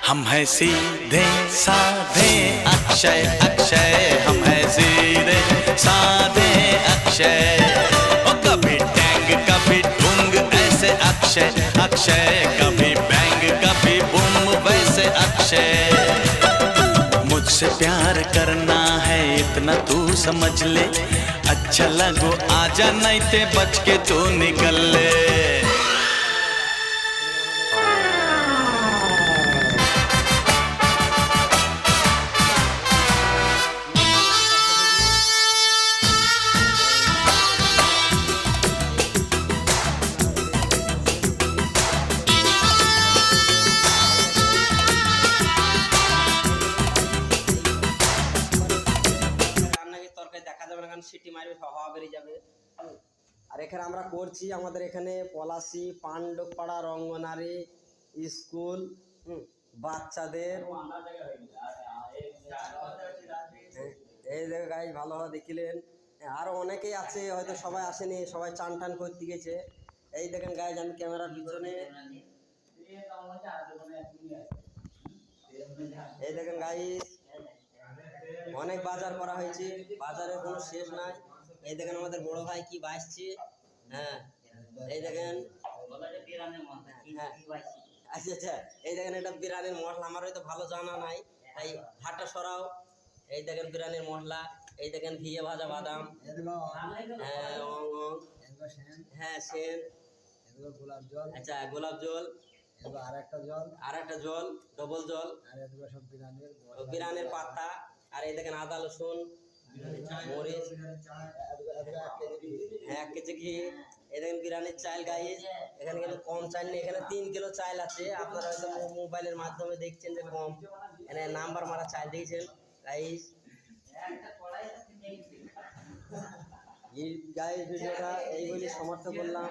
हम हैं सीधे साधे अक्षय अक्षय, हम हैं सीधे साधे अक्षय। ओ कभी टैंग कभी ढूंग ऐसे अक्षय अक्षय, कभी बैंग कभी बूम वैसे अक्षय। मुझसे प्यार करना है इतना तू समझ ले, अच्छा लगो आजा नहीं ते बच के तू निकल ले। সিটি মারবে, হাওয়া বেরিয়ে যাবে। আর এখানে আমরা করছি আমাদের এখানে পলাশী পাণ্ডবপাড়া রঙ্গনারী স্কুল বাচ্চাদের। এই দেখো গাইজ ভালোভাবে দেখিলেন, আরো অনেকেই আছে হয়তো সবাই আসেনি, সবাই চান টান করতে গেছে। এই দেখেন গাইজ আমি ক্যামেরার পিছনে, এই দেখেন গাইজ অনেক বাজার করা হয়েছে, বাজারের কোনো শেষ নাই। এই দেখেন আমাদের বড় ভাই কি বাসছে, হ্যাঁ এই দেখেন, হ্যাঁ আচ্ছা আচ্ছা, এই দেখেন এটা বিরিয়ানির মশলা, আমার হয়তো ভালো জানা নাই তাই হাটটা সরাও। এই দেখেন বিরিয়ানির মশলা, এই দেখেন ঘিয়ে ভাজা বাদাম, হ্যাঁ হ্যাঁ সেন, গোলাপ জল, আচ্ছা গোলাপ জল, আর একটা জল ডবল জল, আর এগুলো সব বিরিয়ানির পাতা। আর এই দেখেন আদা রসুন মরিচ, হ্যাঁ 1 কেজি ঘি। এই দেখেন বিরিয়ানির চাল গাইজ, এখানে কিন্তু কম চাল নেই, এখানে 3 কিলো চাল আছে। আপনারা হয়তো মোবাইলের মাধ্যমে দেখছেন যে কম, এখানে নাম্বার মারা চাল দিয়েছেন গাইজ। এই গাইজ ভিডিওটা এই বলে সমাপ্ত করলাম।